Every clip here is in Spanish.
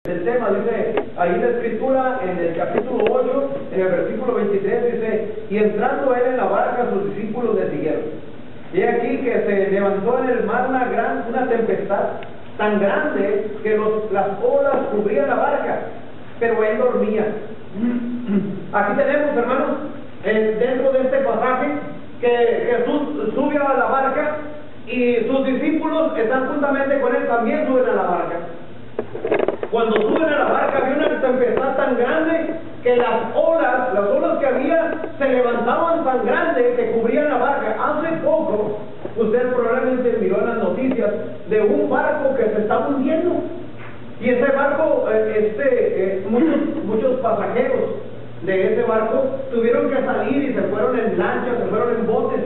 El tema dice, ahí la escritura en el capítulo 8, en el versículo 23 dice, y entrando él en la barca, sus discípulos le siguieron. Y aquí que se levantó en el mar una tempestad tan grande que las olas cubrían la barca, pero él dormía. Aquí tenemos, hermanos, dentro de este pasaje, que Jesús sube a la barca y sus discípulos están juntamente con él, también suben a la barca. Cuando suben a la barca había una tempestad tan grande que las olas que había se levantaban tan grandes que cubrían la barca. Hace poco usted probablemente miró en las noticias de un barco que se estaba hundiendo, y ese barco, muchos pasajeros de ese barco tuvieron que salir y se fueron en lanchas, se fueron en botes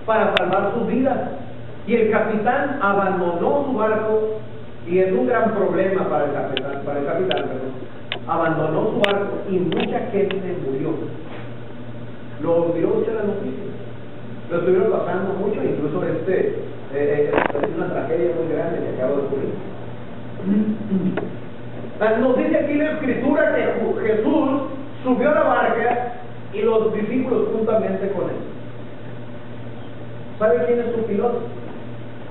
para salvar sus vidas, y el capitán abandonó su barco. Y es un gran problema para el capitán, abandonó su barco y mucha gente murió. Lo vio usted en las noticias, lo estuvieron pasando mucho, incluso es una tragedia muy grande que acaba de ocurrir. Nos dice aquí la escritura que Jesús subió a la barca y los discípulos juntamente con él. ¿Sabe quién es su piloto?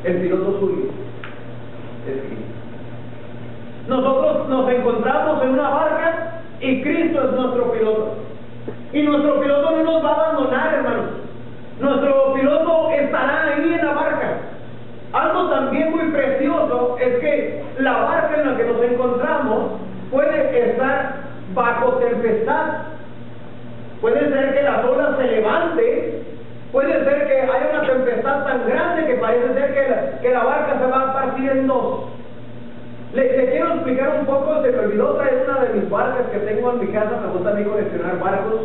El piloto suyo es Cristo. Nosotros nos encontramos en una barca y Cristo es nuestro piloto. Y nuestro piloto no nos va a abandonar, hermanos. Nuestro piloto estará ahí en la barca. Algo también muy precioso es que la barca en la que nos encontramos puede estar bajo tempestad. Puede ser que las olas se levanten. Puede ser que haya una tempestad tan grande que parece ser que la barca se va a partir en dos. Le quiero explicar un poco. Se me olvidó traer una de mis barcas que tengo en mi casa. Me gusta a mí coleccionar barcos.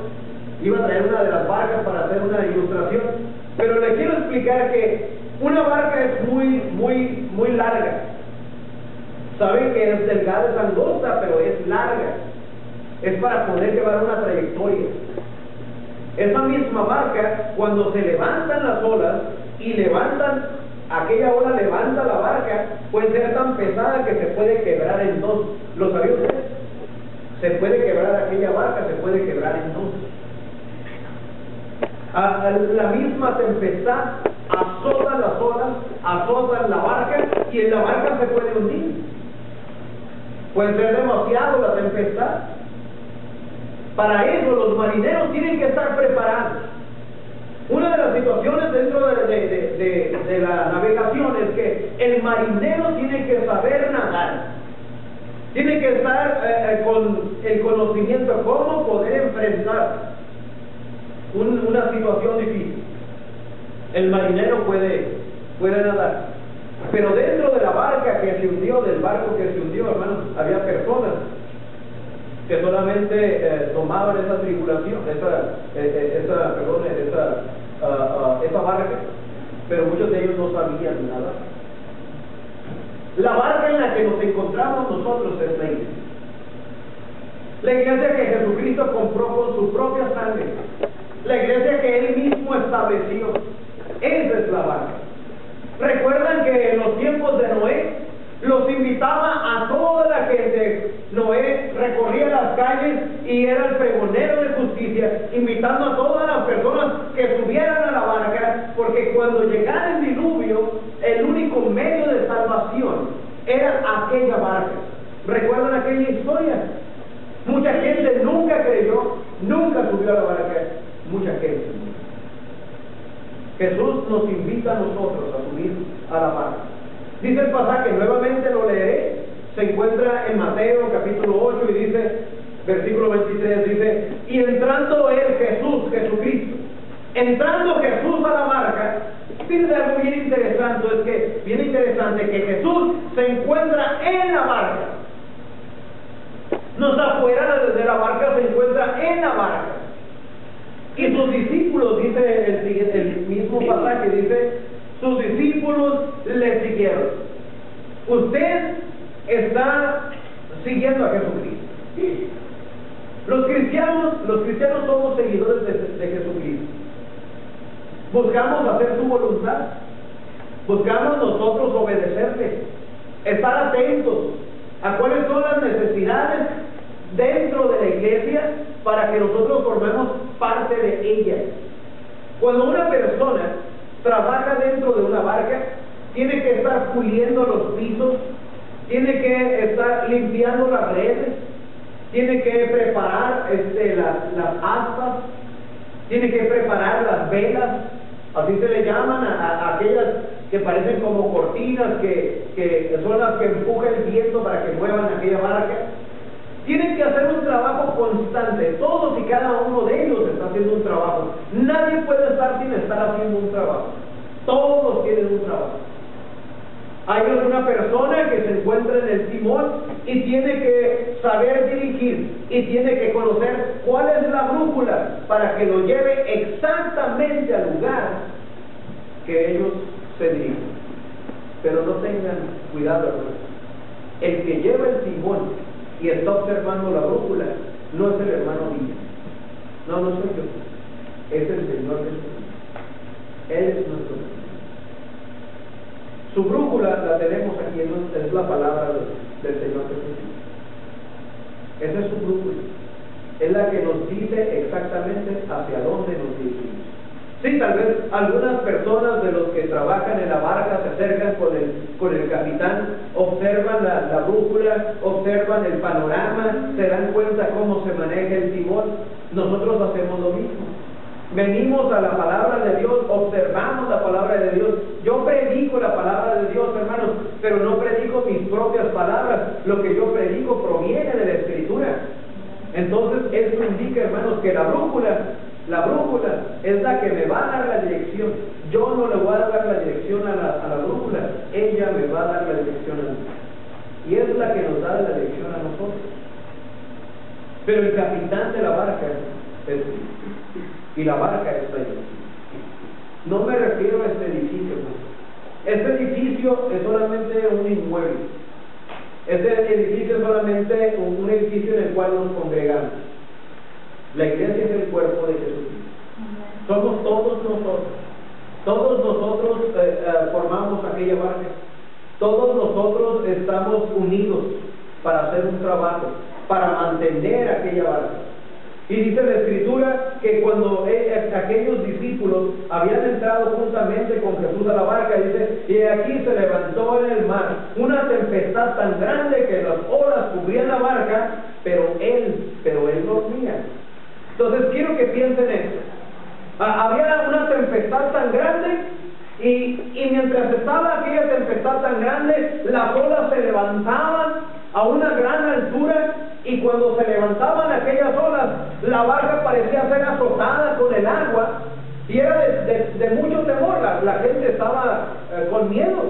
Iba a traer una de las barcas para hacer una ilustración, pero le quiero explicar que una barca es muy larga. Saben que es delgada, es angosta, pero es larga. Es para poder llevar una trayectoria. Esa misma barca, cuando se levantan las olas y aquella ola levanta la barca, puede ser tan pesada que se puede quebrar en dos. ¿Lo sabía usted? Se puede quebrar aquella barca, se puede quebrar en dos. La misma tempestad azota las olas, azota la barca, y en la barca se puede hundir. Puede ser demasiado la tempestad. Para eso los marineros tienen que estar preparados. Una de las situaciones dentro de la navegación es que el marinero tiene que saber nadar. Tiene que estar con el conocimiento de cómo poder enfrentar una situación difícil. El marinero puede nadar. Pero dentro de la barca que se hundió, del barco que se hundió, hermanos, había personas que solamente tomaban esa tribulación, esa barca, pero muchos de ellos no sabían nada. La barca en la que nos encontramos nosotros es la iglesia. La iglesia que Jesucristo compró con su propia sangre. La iglesia que Él mismo estableció. Esa es la barca. ¿Recuerdan que en los tiempos de Noé los invitaba a toda la gente? Noé recorría las calles y era el pregonero de justicia, invitando a todas las personas que subieran a la barca, porque cuando llegara el diluvio, el único medio de salvación era aquella barca. ¿Recuerdan aquella historia? Mucha gente nunca creyó, nunca subió a la barca, mucha gente. Jesús nos invita a nosotros a subir a la barca. Dice el pasaje, nuevamente lo leeré, se encuentra en Mateo capítulo 8 y dice, versículo 23, dice, y entrando él, Jesucristo, entrando Jesús a la barca, dice algo bien interesante, que Jesús se encuentra en la barca. No está fuera de la barca, se encuentra en la barca. Y sus discípulos, dice el mismo pasaje, dice, sus discípulos le siguieron. Usted está siguiendo a Jesucristo. Los cristianos somos seguidores de Jesucristo. Buscamos hacer su voluntad. Buscamos nosotros obedecerle, estar atentos, a cuáles son las necesidades dentro de la iglesia para que nosotros formemos parte de ella. Cuando una persona trabaja dentro de una barca, tiene que estar puliendo los pisos, tiene que estar limpiando las redes, tiene que preparar las aspas, tiene que preparar las velas, así se le llaman a aquellas que parecen como cortinas, que son las que empuja el viento para que muevan aquella barca. Tienen que hacer un trabajo constante, todos y cada uno de ellos está haciendo un trabajo. Nadie puede estar sin estar haciendo un trabajo. Todos tienen un trabajo. Hay una persona que se encuentra en el timón y tiene que saber dirigir y tiene que conocer cuál es la brújula para que lo lleve exactamente al lugar que ellos se dirigen. Pero no tengan cuidado, hermanos. El que lleva el timón y está observando la brújula no es el hermano Villa. No soy yo. Es el Señor Jesús. Él es nuestro Señor. Su brújula la tenemos aquí, es la palabra del Señor Jesús. Esa es su brújula. Es la que nos dice exactamente hacia dónde nos dirigimos. Sí, tal vez algunas personas de los que trabajan en la barca se acercan con el capitán, observan la brújula, observan el panorama, se dan cuenta cómo se maneja el timón. Nosotros hacemos lo mismo. Venimos a la palabra de Dios, observamos la palabra de Dios. Yo predico la palabra de Dios, hermanos, pero no predico mis propias palabras. Lo que yo predico proviene de la Escritura. Entonces, esto indica, hermanos, que la brújula es la que me va a dar la dirección. Yo no le voy a dar la dirección a la brújula, ella me va a dar la dirección a mí. Y es la que nos da la dirección a nosotros. Pero el capitán de la barca es Cristo. Y la barca es la iglesia. No me refiero a este edificio, hermano. Este edificio es solamente un inmueble. Este edificio es solamente un edificio en el cual nos congregamos. La iglesia es el cuerpo de Jesucristo. Somos todos nosotros. Todos nosotros formamos aquella barca. Todos nosotros estamos unidos para hacer un trabajo, para mantener aquella barca. Y dice la Escritura que cuando aquellos discípulos habían entrado juntamente con Jesús a la barca, dice, y aquí se levantó en el mar una tempestad tan grande que las olas cubrían la barca, pero él dormía. Entonces quiero que piensen esto. Había una tempestad tan grande y mientras estaba aquella tempestad tan grande, las olas se levantaban a una gran altura, y cuando se levantaban aquellas olas, la barca parecía ser azotada con el agua, y era de mucho temor. La gente estaba con miedo.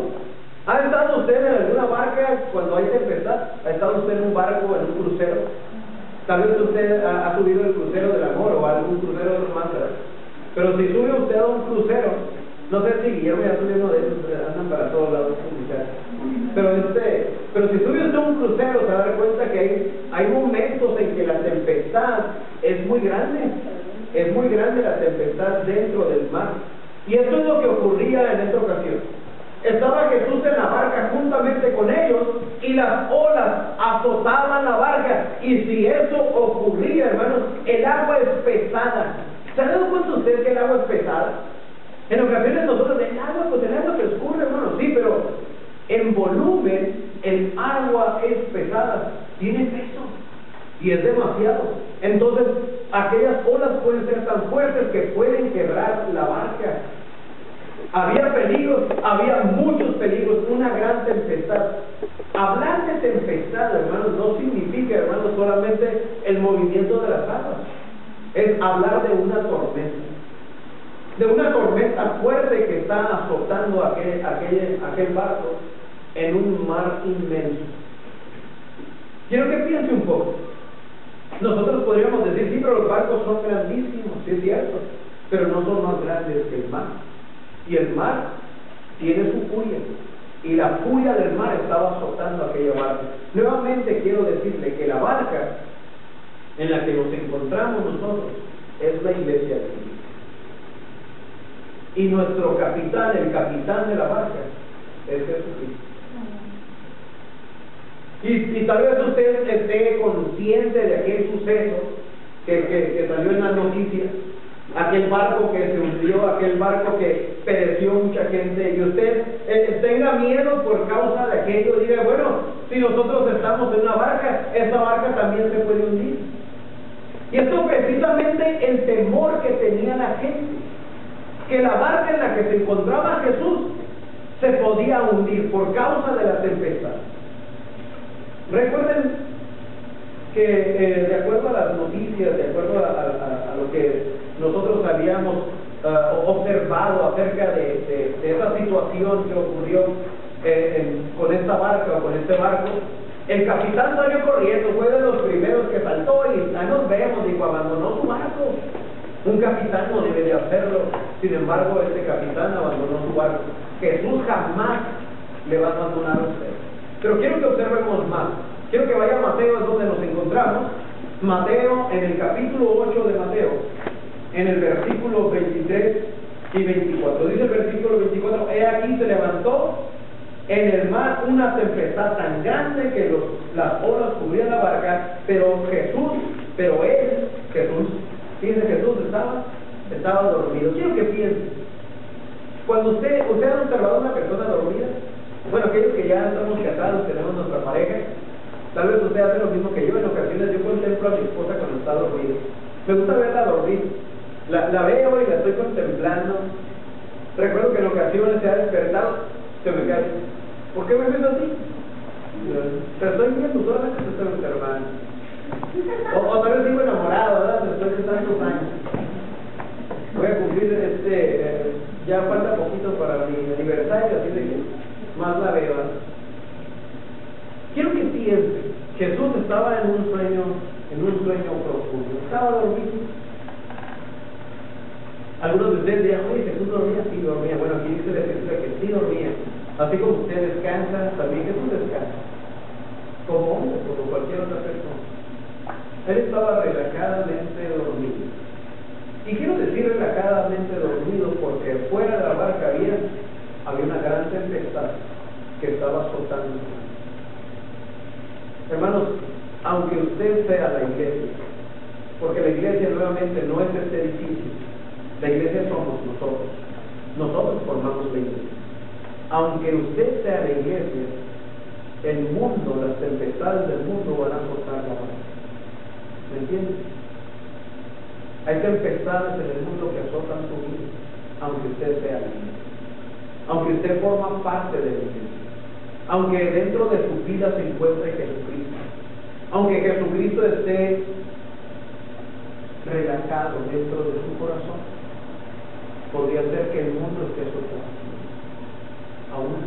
¿Ha estado usted en alguna barca cuando hay tempestad? ¿Ha estado usted en un barco, en un crucero? Tal vez usted ha subido el crucero del amor o algún crucero de los más, ¿verdad? Pero si sube usted a un crucero, no sé si Guillermo ya subió uno de esos, andan para todos lados, pero si sube usted a un crucero, se va a dar cuenta que hay momentos en que la tempestad es muy grande la tempestad dentro del mar. Y esto es lo que ocurría en esta ocasión. Estaba Jesús en la barca juntamente con ellos, y las olas azotaban la barca, y si eso ocurría, hermanos, el agua es pesada. ¿Se han dado cuenta usted que el agua es pesada? En ocasiones nosotros el agua que escurre, hermanos, sí, pero en volumen el agua es pesada, tiene peso y es demasiado. Entonces aquellas olas pueden ser tan fuertes que pueden quebrar la barca. Había peligros, había muchos peligros, una gran tempestad. Hablar de tempestad, hermanos, no significa, hermanos, solamente el movimiento de las aguas. Es hablar de una tormenta fuerte que está azotando aquel barco en un mar inmenso. Quiero que piense un poco. Nosotros podríamos decir, sí, pero los barcos son grandísimos, sí es cierto, pero no son más grandes que el mar. Y el mar tiene su furia, y la furia del mar estaba azotando aquella barca. Nuevamente quiero decirle que la barca en la que nos encontramos nosotros es la iglesia de Cristo. Y nuestro capitán, el capitán de la barca, es Jesucristo. Y tal vez usted esté consciente de aquel suceso que salió en las noticias, aquel barco que se hundió, aquel barco que pereció mucha gente, y usted tenga miedo por causa de aquello. Diga, bueno, si nosotros estamos en una barca, esta barca también se puede hundir. Y esto precisamente el temor que tenía la gente, que la barca en la que se encontraba Jesús se podía hundir por causa de la tempestad. Recuerden que de acuerdo a las noticias, de acuerdo a lo que nosotros habíamos observado acerca de esa situación que ocurrió con esta barca o con este barco, el capitán salió corriendo, fue de los primeros que saltó y ya nos vemos, dijo, abandonó su barco. Un capitán no debe de hacerlo, sin embargo este capitán abandonó su barco. Jesús jamás le va a abandonar a usted. Pero quiero que observemos más. Quiero que vaya a Mateo, es donde nos encontramos. Mateo, en el capítulo 8 de Mateo, en el versículo 23 y 24. Dice el versículo 24, he aquí se levantó en el mar una tempestad tan grande que las olas cubrían la barca, pero Jesús, fíjense, Jesús estaba dormido. Quiero que piensen, cuando usted ha observado a una persona dormida, bueno, aquellos que ya estamos casados, tenemos nuestra pareja, tal vez usted hace lo mismo que yo. En ocasiones yo contemplo a mi esposa cuando está dormida. Me gusta verla dormir. La veo y la estoy contemplando. Recuerdo que en ocasiones se ha despertado, se me cae. ¿Por qué me ves así? Te estoy viendo, solamente te estoy observando. O tal vez sigo enamorado, ¿verdad? Después de tantos años. Voy a cumplir ya falta poquito para mi aniversario, así de que más la veo. Quiero que piensen, Jesús estaba en un sueño profundo, estaba dormido. Algunos de ustedes dirán, oye, Jesús dormía, sí dormía. Bueno, aquí dice la Escritura que sí dormía. Así como usted descansa, también Jesús descansa. Como hombre, como cualquier otra persona. Él estaba relajadamente dormido. Y quiero decir relajadamente dormido porque fuera de la barca había una gran tempestad que estaba azotando. Hermanos, aunque usted sea la iglesia, porque la iglesia nuevamente no es este edificio, la iglesia somos nosotros formamos la iglesia. Aunque usted sea la iglesia, el mundo, las tempestades del mundo van a azotar la barca. ¿Me entiendes? Hay tempestades en el mundo que azotan su vida, aunque usted sea la iglesia, aunque usted forma parte de la iglesia, aunque dentro de su vida se encuentre Jesucristo, aunque Jesucristo esté relajado dentro de su corazón, podría ser que el mundo esté azotando aún